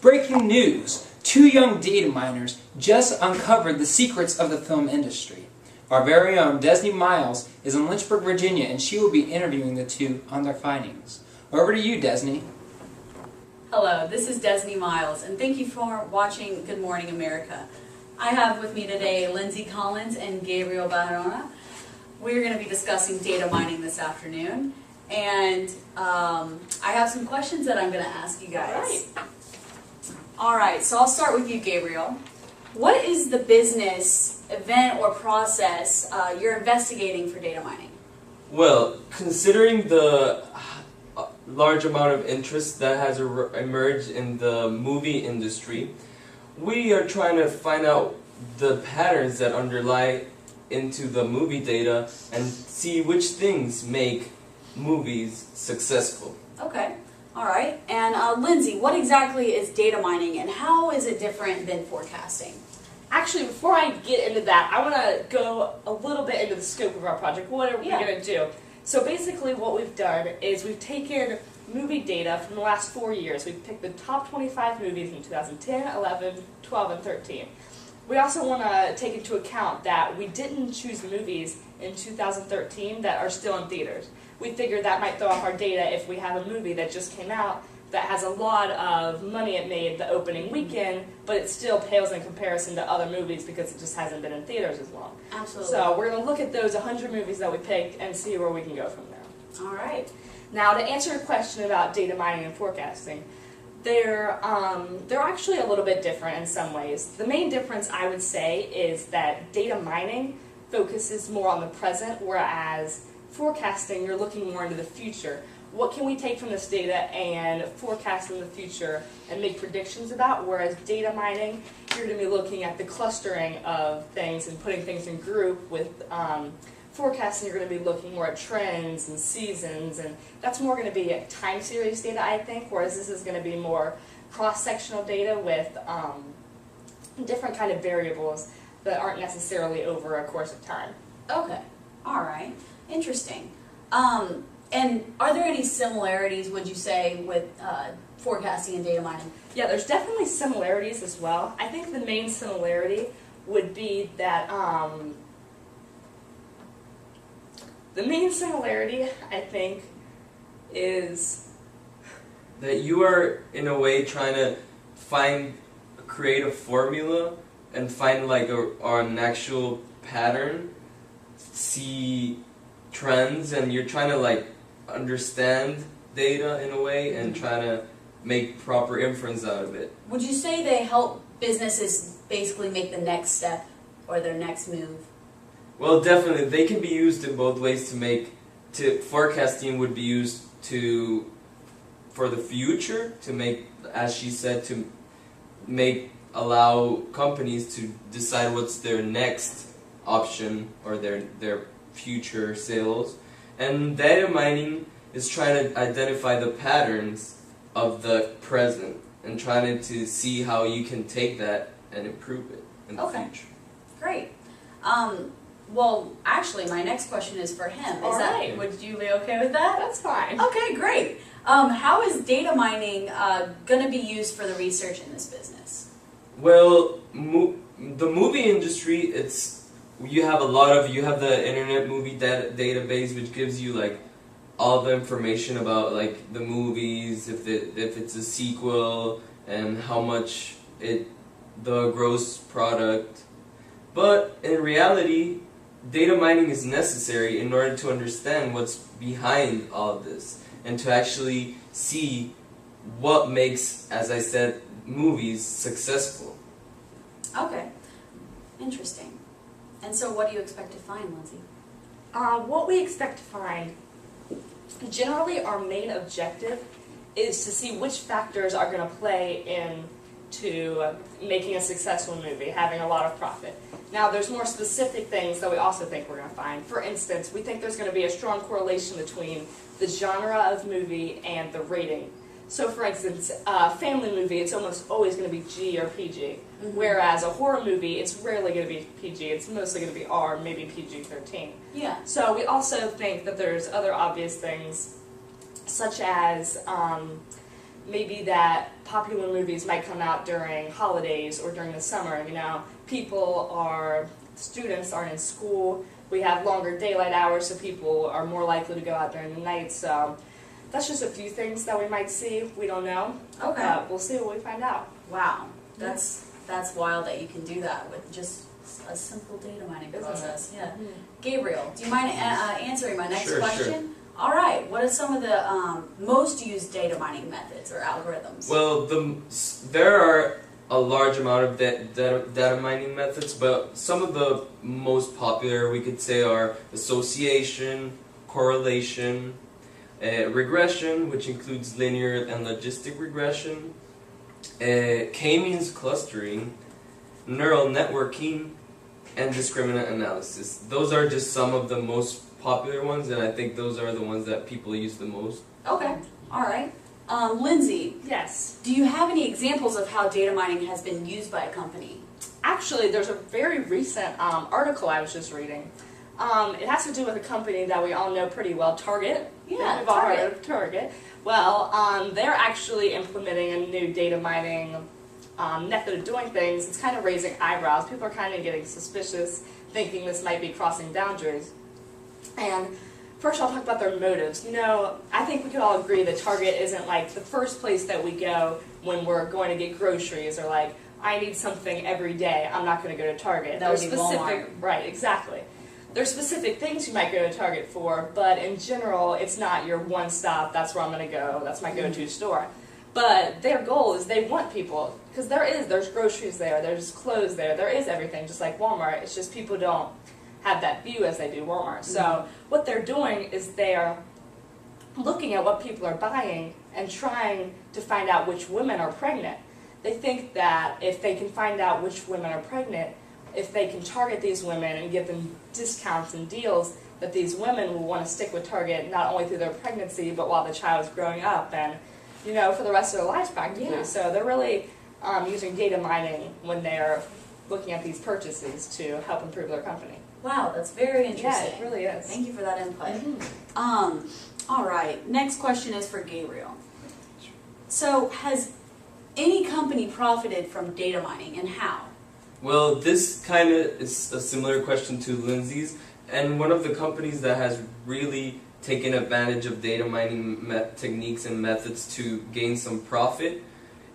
Breaking news! 2 young data miners just uncovered the secrets of the film industry. Our very own Desney Miles is in Lynchburg, Virginia, and she will be interviewing the 2 on their findings. Over to you, Desney. Hello, this is Desney Miles, and thank you for watching Good Morning America. I have with me today Lindsay Collins and Gabriel Barona. We're going to be discussing data mining this afternoon, and I have some questions that I'm going to ask you guys. Alright, so I'll start with you, Gabriel. What is the business, event, or process you're investigating for data mining? Well, considering the large amount of interest that has emerged in the movie industry, we are trying to find out the patterns that underlie into the movie data and see which things make movies successful. Okay. Alright, and Lindsay, what exactly is data mining and how is it different than forecasting? Actually, before I get into that, I want to go a little bit into the scope of our project. What are we going to do? So basically what we've done is we've taken movie data from the last 4 years. We've picked the top 25 movies in 2010, 11, 12, and 13. We also want to take into account that we didn't choose movies in 2013 that are still in theaters. We figured that might throw off our data if we have a movie that just came out that has a lot of money it made the opening weekend, but it still pales in comparison to other movies because it just hasn't been in theaters as long. Absolutely. So we're going to look at those 100 movies that we picked and see where we can go from there. Alright. Now, to answer your question about data mining and forecasting, they're actually a little bit different in some ways. The main difference, I would say, is that data mining focuses more on the present, whereas forecasting, you're looking more into the future. What can we take from this data and forecast in the future and make predictions about, whereas data mining, you're going to be looking at the clustering of things and putting things in group. With forecasting, you're going to be looking more at trends and seasons, and that's more going to be a time series data, I think, whereas this is going to be more cross-sectional data with different kind of variables that aren't necessarily over a course of time. Okay. Alright. Interesting. And are there any similarities, would you say, with forecasting and data mining? Yeah, there's definitely similarities as well. I think the main similarity would be that is that you are, in a way, trying to create a formula and find like an actual pattern, see trends, and you're trying to like understand data in a way and trying to make proper inference out of it. Would you say they help businesses basically make the next step or their next move? Well, definitely. They can be used in both ways forecasting would be used for the future, to make, as she said, allow companies to decide what's their next option or their future sales. And data mining is trying to identify the patterns of the present and trying to see how you can take that and improve it in the future. Great. Well, actually, my next question is for him. Would you be okay with that? That's fine. Okay, great. How is data mining going to be used for the research in this business? Well, the movie industry, you have the Internet Movie Database, which gives you like all the information about like the movies, if it's a sequel, and how much the gross product. But in reality, data mining is necessary in order to understand what's behind all of this and to actually see what makes, as I said, movies successful. Okay. Interesting. And so what do you expect to find, Lindsay? What we expect to find, generally our main objective is to see which factors are going to play into making a successful movie, having a lot of profit. Now, there's more specific things that we also think we're going to find. For instance, we think there's going to be a strong correlation between the genre of movie and the rating. So, for instance, a family movie, it's almost always going to be G or PG, whereas a horror movie, it's rarely going to be PG. It's mostly going to be R, maybe PG-13. Yeah. So we also think that there's other obvious things, such as maybe that popular movies might come out during holidays or during the summer. You know, students aren't in school. We have longer daylight hours, so people are more likely to go out during the night. So that's just a few things that we might see. We don't know. Okay. We'll see what we find out. Wow, that's wild that you can do that with just a simple data mining process. Yeah. Gabriel, do you mind answering my next Sure, question? sure. All right. What are some of the most used data mining methods or algorithms? Well, there are a large amount of data mining methods, but some of the most popular, we could say, are association, correlation, regression, which includes linear and logistic regression, k-means clustering, neural networking, and discriminant analysis. Those are just some of the most popular ones, and I think those are the ones that people use the most. Okay. All right. Lindsay, Yes. do you have any examples of how data mining has been used by a company? Actually, there's a very recent article I was just reading. It has to do with a company that we all know pretty well, Target. Yeah, We've all heard Target. of Target. Well, they're actually implementing a new data mining method of doing things. It's kind of raising eyebrows. People are kind of getting suspicious, thinking this might be crossing boundaries. And first I'll talk about their motives. You know, I think we could all agree that Target isn't like the first place that we go when we're going to get groceries, or like, I need something every day, I'm not going to go to Target. That would There's be Walmart. Right, exactly. There's specific things you might go to Target for, but in general, it's not your one stop, that's where I'm going to go, that's my go-to store. But their goal is they want people, because there's groceries there, there's clothes there is everything, just like Walmart. It's just people don't have that view as they do Walmart. So what they're doing is they're looking at what people are buying and trying to find out which women are pregnant. They think that if they can find out which women are pregnant, if they can target these women and give them discounts and deals, that these women will want to stick with Target not only through their pregnancy, but while the child is growing up and, you know, for the rest of their lives practically. Yeah. So they're really using data mining when they're looking at these purchases to help improve their company. Wow, that's very interesting. Yeah, it really is. Thank you for that input. All right, next question is for Gabriel. So, has any company profited from data mining, and how? Well, this kind of is a similar question to Lindsay's, and one of the companies that has really taken advantage of data mining techniques and methods to gain some profit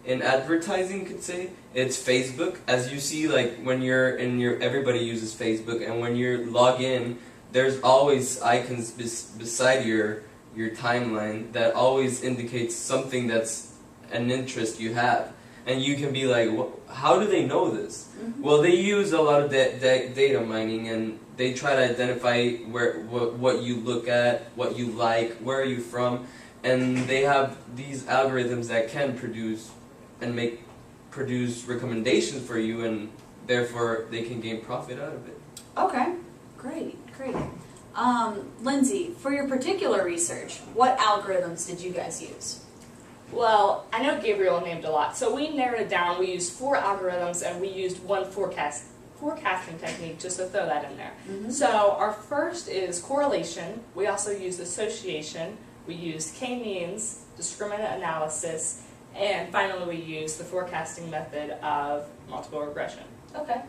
in advertising, could say, it's Facebook. As you see, like when you're in everybody uses Facebook, and when you log in, there's always icons beside your timeline that always indicates something that's an interest you have. And you can be like, how do they know this? Well, they use a lot of data mining, and they try to identify what you look at, what you like, where are you from, and they have these algorithms that can produce recommendations for you, and therefore they can gain profit out of it. Okay, great. Lindsay, for your particular research, what algorithms did you guys use? Well, I know Gabriel named a lot, so we narrowed it down. We used 4 algorithms, and we used one forecasting technique, just to throw that in there. So our first is correlation. We also used association. We used k-means, discriminant analysis, and finally we used the forecasting method of multiple regression. Okay.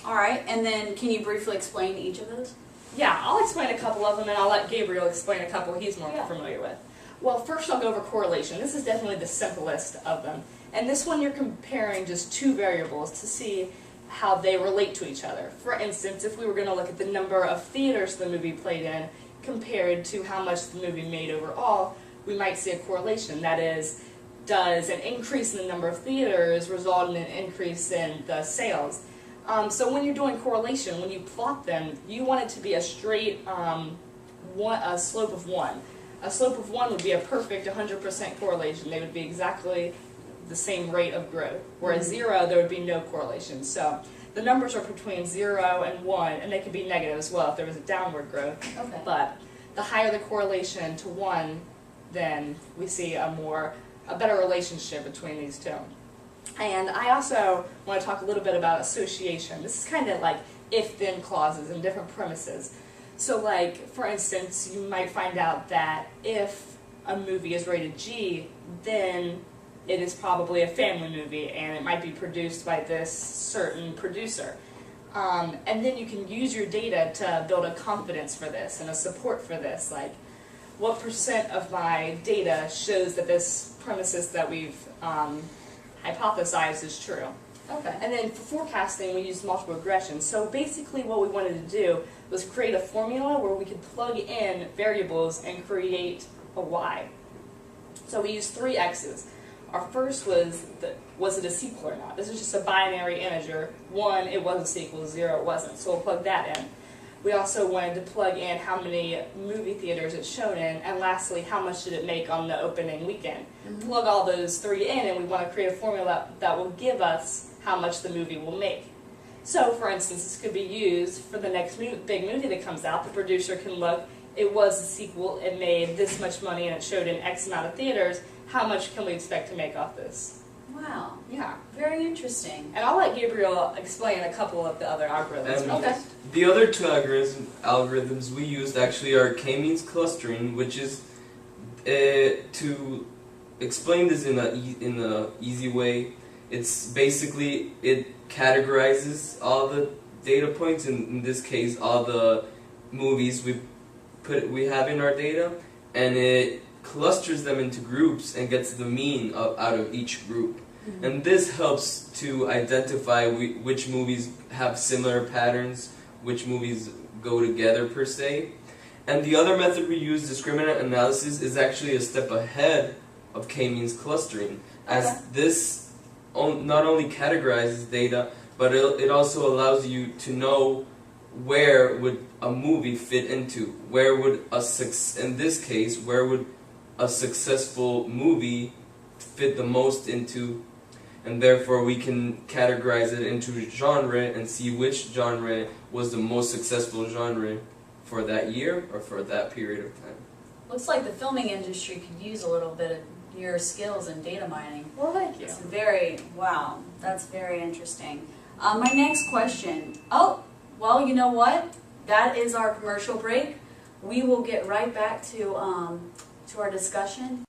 All right, and then can you briefly explain each of those? Yeah, I'll explain a couple of them, and I'll let Gabriel explain a couple he's more familiar with. Well, first I'll go over correlation. This is definitely the simplest of them. And this one you're comparing just 2 variables to see how they relate to each other. For instance, if we were going to look at the number of theaters the movie played in compared to how much the movie made overall, we might see a correlation. That is, does an increase in the number of theaters result in an increase in the sales? So when you're doing correlation, when you plot them, you want it to be a straight a slope of 1. A slope of 1 would be a perfect 100% correlation. They would be exactly the same rate of growth. Whereas 0, there would be no correlation. So the numbers are between 0 and 1, and they could be negative as well if there was a downward growth. Okay. But the higher the correlation to 1, then we see a better relationship between these two. And I also want to talk a little bit about association. This is kind of like if-then clauses and different premises. So like, for instance, you might find out that if a movie is rated G, then it is probably a family movie and it might be produced by this certain producer. And then you can use your data to build a confidence for this and a support for this. Like, what % of my data shows that this premises that we've hypothesized is true? Okay. And then for forecasting, we used multiple regression. So basically what we wanted to do was create a formula where we could plug in variables and create a Y. So we used 3 X's. Our first was it a sequel or not? This is just a binary integer. 1, it was a sequel. 0, it wasn't. So we'll plug that in. We also wanted to plug in how many movie theaters it's shown in, and lastly, how much did it make on the opening weekend. Plug all those 3 in, and we want to create a formula that will give us how much the movie will make. So, for instance, this could be used for the next big movie that comes out. The producer can look, it was a sequel, it made this much money, and it showed in X amount of theaters. How much can we expect to make off this? Wow. Yeah. Very interesting. And I'll let Gabriel explain a couple of the other algorithms. Okay. The other 2 algorithms we used actually are k-means clustering, which is to explain this in a easy way. It's basically, it categorizes all the data points, in this case all the movies we have in our data, and it clusters them into groups and gets the mean out of each group. And this helps to identify which movies have similar patterns, which movies go together per se. And the other method we use, discriminant analysis, is actually a step ahead of k-means clustering, as this not only categorizes data, but it also allows you to know where would a movie fit into, where would in this case, where would a successful movie fit the most into, and therefore we can categorize it into genre and see which genre was the most successful genre for that year or for that period of time. Looks like the filming industry could use a little bit of your skills in data mining. Well, thank you. It's wow, that's very interesting. My next question, oh, well, you know what? That is our commercial break. We will get right back to our discussion.